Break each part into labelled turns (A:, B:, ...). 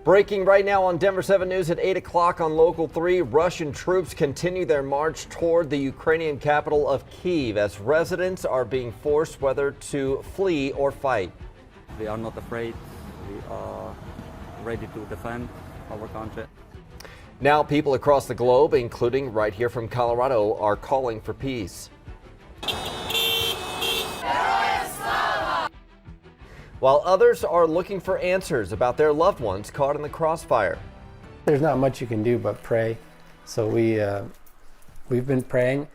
A: Breaking right now on Denver 7 News at 8 o'clock on Local 3, Russian troops continue their march toward the Ukrainian capital of Kyiv as residents are being forced whether to flee or fight.
B: We are not afraid. We are ready to defend our country.
A: Now people across the globe, including right here from Colorado, are calling for peace. While others are looking for answers about their loved ones caught in the crossfire.
C: There's not much you can do but pray. So we've been praying.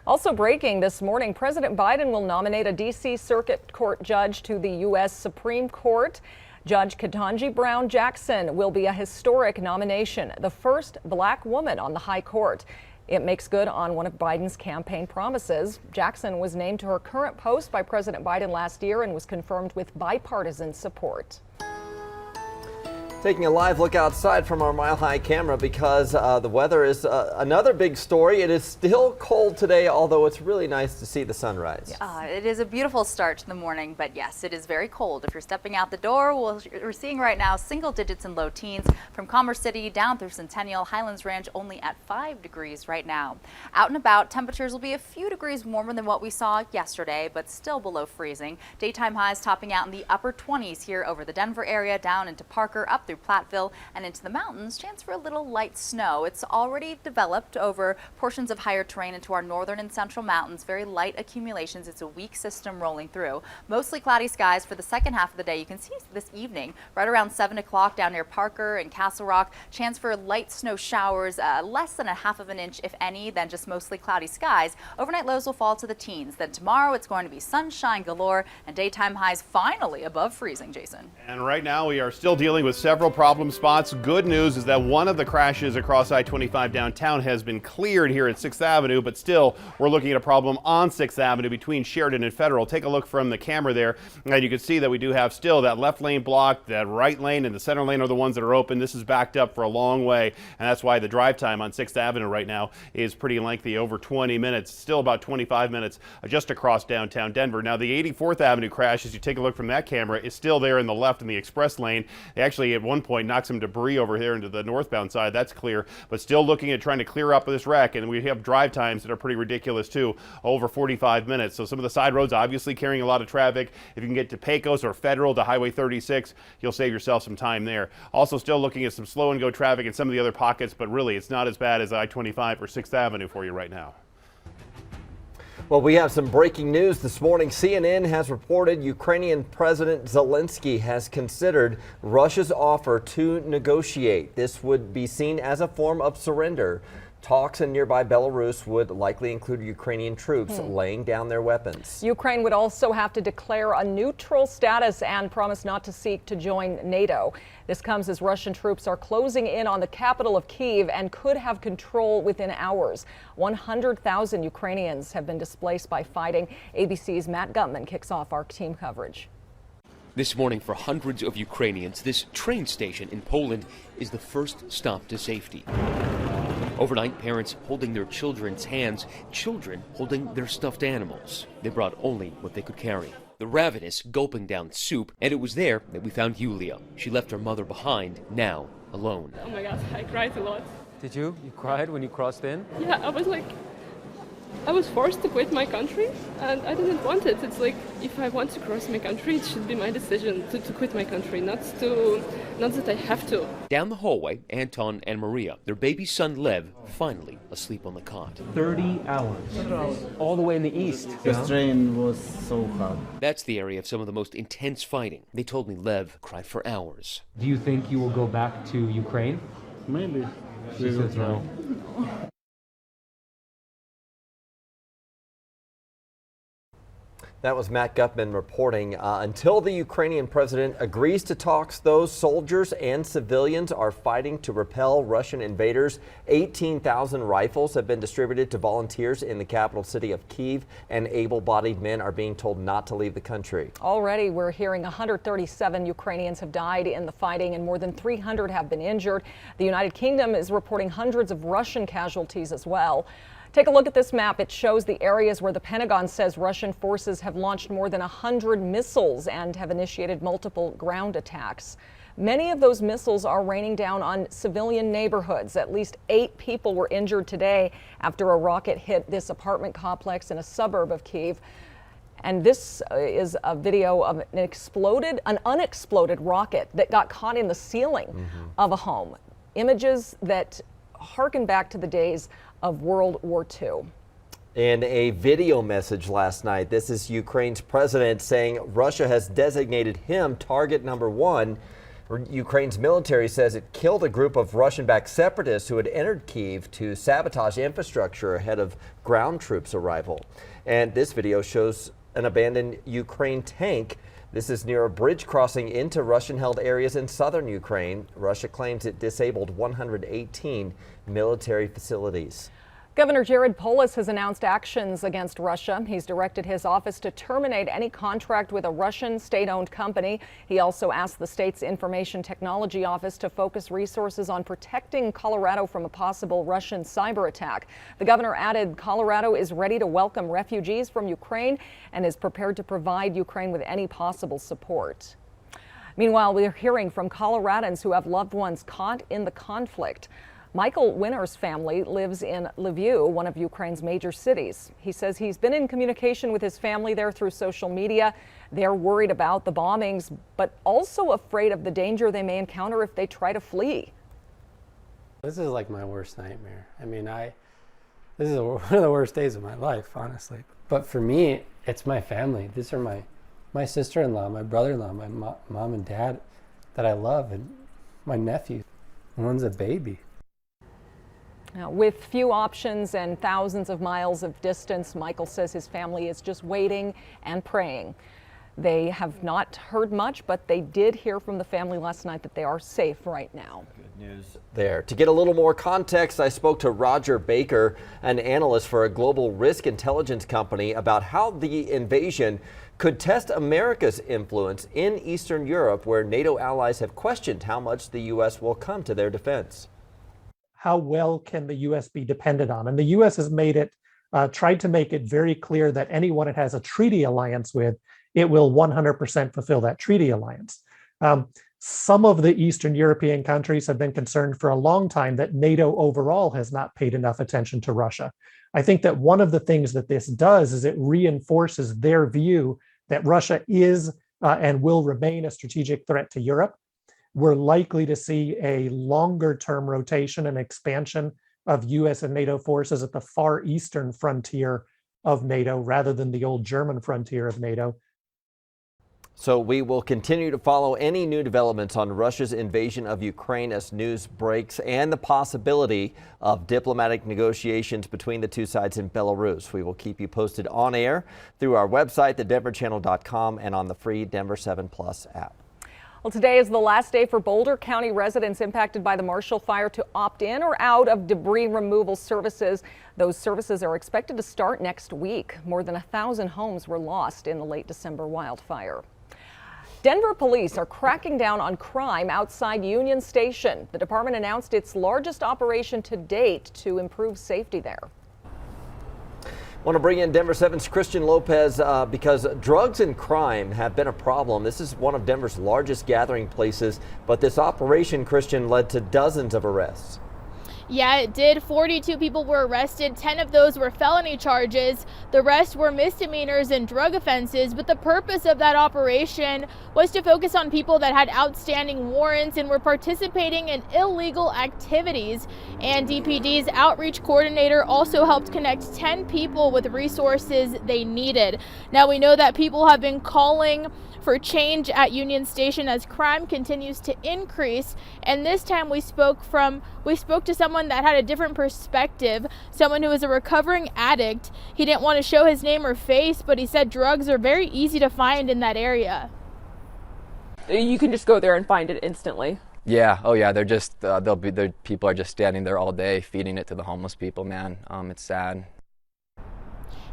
D: Also breaking this morning, President Biden will nominate a D.C. Circuit Court judge to the U.S. Supreme Court. Judge Ketanji Brown Jackson will be a historic nomination, the first black woman on the high court. It makes good on one of Biden's campaign promises. Jackson was named to her current post by President Biden last year and was confirmed with bipartisan support.
A: Taking a live look outside from our Mile High camera because the weather is another big story. It is still cold today, although it's really nice to see the sunrise.
E: It is a beautiful start to the morning, but yes, it is very cold. If you're stepping out the door, we're seeing right now single digits and low teens from Commerce City down through Centennial. Highlands Ranch only at 5 degrees right now. Out and about, temperatures will be a few degrees warmer than what we saw yesterday, but still below freezing. Daytime highs topping out in the upper 20s here over the Denver area, down into Parker, up through Platteville and into the mountains. Chance for a little light snow. It's already developed over portions of higher terrain into our northern and central mountains. Very light accumulations. It's a weak system rolling through. Mostly cloudy skies for the second half of the day. You can see this evening right around 7 o'clock down near Parker and Castle Rock. Chance for light snow showers, less than a half of an inch if any, then just mostly cloudy skies. Overnight lows will fall to the teens. Then tomorrow it's going to be sunshine galore and daytime highs finally above freezing, Jason.
F: And right now we are still dealing with several problem spots. Good news is that one of the crashes across I-25 downtown has been cleared here at 6th Avenue, but still we're looking at a problem on 6th Avenue between Sheridan and Federal. Take a look from the camera there, and you can see that we do have still that left lane blocked, that right lane and the center lane are the ones that are open. This is backed up for a long way, and that's why the drive time on 6th Avenue right now is pretty lengthy, over 20 minutes, still about 25 minutes just across downtown Denver. Now the 84th Avenue crash, as you take a look from that camera, is still there in the left in the express lane. They actually at one point knocked some debris over here into the northbound side. That's clear, but still looking at trying to clear up this wreck, and we have drive times that are pretty ridiculous too, over 45 minutes. So some of the side roads obviously carrying a lot of traffic. If you can get to Pecos or Federal to Highway 36, you'll save yourself some time there. Also still looking at some slow and go traffic in some of the other pockets, but really it's not as bad as I-25 or 6th Avenue for you right now.
A: Well, we have some breaking news this morning. CNN has reported Ukrainian President Zelensky has considered Russia's offer to negotiate. This would be seen as a form of surrender. Talks in nearby Belarus would likely include Ukrainian troops laying down their weapons.
D: Ukraine would also have to declare a neutral status and promise not to seek to join NATO. This comes as Russian troops are closing in on the capital of Kyiv and could have control within hours. 100,000 Ukrainians have been displaced by fighting. ABC's Matt Gutman kicks off our team coverage.
G: This morning, for hundreds of Ukrainians, this train station in Poland is the first stop to safety. Overnight, parents holding their children's hands, children holding their stuffed animals. They brought only what they could carry. The ravenous gulping down soup, and it was there that we found Yulia. She left her mother behind, now alone.
H: Oh my God, I cried a lot.
I: Did you? You cried when you crossed in?
H: Yeah, I was forced to quit my country, and I didn't want it. It's like, if I want to cross my country, it should be my decision to quit my country, not that I have to.
G: Down the hallway, Anton and Maria, their baby son Lev, finally asleep on the cot.
I: 30 hours. All the way in the east.
J: This train was so hard.
G: That's the area of some of the most intense fighting. They told me Lev cried for hours.
I: Do you think you will go back to Ukraine?
J: Maybe.
I: She says no.
A: That was Matt Gutman reporting. Until the Ukrainian president agrees to talks, those soldiers and civilians are fighting to repel Russian invaders. 18,000 rifles have been distributed to volunteers in the capital city of Kyiv, and able-bodied men are being told not to leave the country.
D: Already, we're hearing 137 Ukrainians have died in the fighting and more than 300 have been injured. The United Kingdom is reporting hundreds of Russian casualties as well. Take a look at this map. It shows the areas where the Pentagon says Russian forces have launched more than 100 missiles and have initiated multiple ground attacks. Many of those missiles are raining down on civilian neighborhoods. At least 8 people were injured today after a rocket hit this apartment complex in a suburb of Kyiv. And this is a video of an unexploded rocket that got caught in the ceiling of a home. Images that harken back to the days of World War II.
A: In a video message last night, this is Ukraine's president saying Russia has designated him target number 1. Ukraine's military says it killed a group of Russian-backed separatists who had entered Kyiv to sabotage infrastructure ahead of ground troops' arrival. And this video shows an abandoned Ukraine tank. This is near a bridge crossing into Russian-held areas in southern Ukraine. Russia claims it disabled 118 military facilities.
D: Governor Jared Polis has announced actions against Russia. He's directed his office to terminate any contract with a Russian state-owned company. He also asked the state's Information Technology Office to focus resources on protecting Colorado from a possible Russian cyber attack. The governor added Colorado is ready to welcome refugees from Ukraine and is prepared to provide Ukraine with any possible support. Meanwhile, we're hearing from Coloradans who have loved ones caught in the conflict. Michael Winner's family lives in Lviv, one of Ukraine's major cities. He says he's been in communication with his family there through social media. They're worried about the bombings, but also afraid of the danger they may encounter if they try to flee.
C: This is like my worst nightmare. I mean, this is one of the worst days of my life, honestly. But for me, it's my family. These are my sister-in-law, my brother-in-law, my mom and dad that I love, and my nephew. One's a baby.
D: Now, with few options and thousands of miles of distance, Michael says his family is just waiting and praying. They have not heard much, but they did hear from the family last night that they are safe right now.
A: Good news there. To get a little more context, I spoke to Roger Baker, an analyst for a global risk intelligence company, about how the invasion could test America's influence in Eastern Europe, where NATO allies have questioned how much the U.S. will come to their defense.
K: How well can the U.S. be depended on? And the U.S. has tried to make it very clear that anyone it has a treaty alliance with, it will 100% fulfill that treaty alliance. Some of the Eastern European countries have been concerned for a long time that NATO overall has not paid enough attention to Russia. I think that one of the things that this does is it reinforces their view that Russia is and will remain a strategic threat to Europe. We're likely to see a longer-term rotation and expansion of U.S. and NATO forces at the far eastern frontier of NATO rather than the old German frontier of NATO.
A: So we will continue to follow any new developments on Russia's invasion of Ukraine as news breaks, and the possibility of diplomatic negotiations between the two sides in Belarus. We will keep you posted on air through our website, thedenverchannel.com, and on the free Denver 7 Plus app.
D: Well, today is the last day for Boulder County residents impacted by the Marshall Fire to opt in or out of debris removal services. Those services are expected to start next week. More than 1,000 homes were lost in the late December wildfire. Denver police are cracking down on crime outside Union Station. The department announced its largest operation to date to improve safety there.
A: Want to bring in Denver 7's Christian Lopez because drugs and crime have been a problem. This is one of Denver's largest gathering places, but this operation, Christian, led to dozens of arrests.
L: Yeah, it did. 42 people were arrested. 10 of those were felony charges. The rest were misdemeanors and drug offenses. But the purpose of that operation was to focus on people that had outstanding warrants and were participating in illegal activities. And DPD's outreach coordinator also helped connect 10 people with resources they needed. Now, we know that people have been calling for change at Union Station as crime continues to increase, and this time we spoke to someone that had a different perspective, someone who is a recovering addict. He didn't want to show his name or face, but he said drugs are very easy to find in that area.
M: You can just go there and find it instantly.
N: Yeah, oh yeah, they're just people are just standing there all day feeding it to the homeless people, man. It's sad.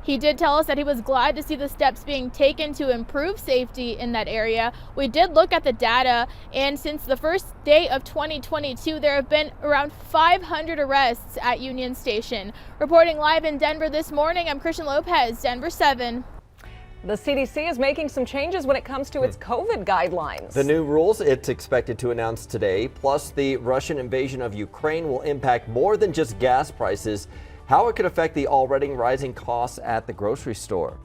L: He did tell us that he was glad to see the steps being taken to improve safety in that area. We did look at the data, and since the first day of 2022, there have been around 500 arrests at Union Station. Reporting live in Denver this morning, I'm Christian Lopez, Denver 7.
D: The CDC is making some changes when it comes to its COVID guidelines.
A: The new rules it's expected to announce today, plus the Russian invasion of Ukraine, will impact more than just gas prices, how it could affect the already rising costs at the grocery store.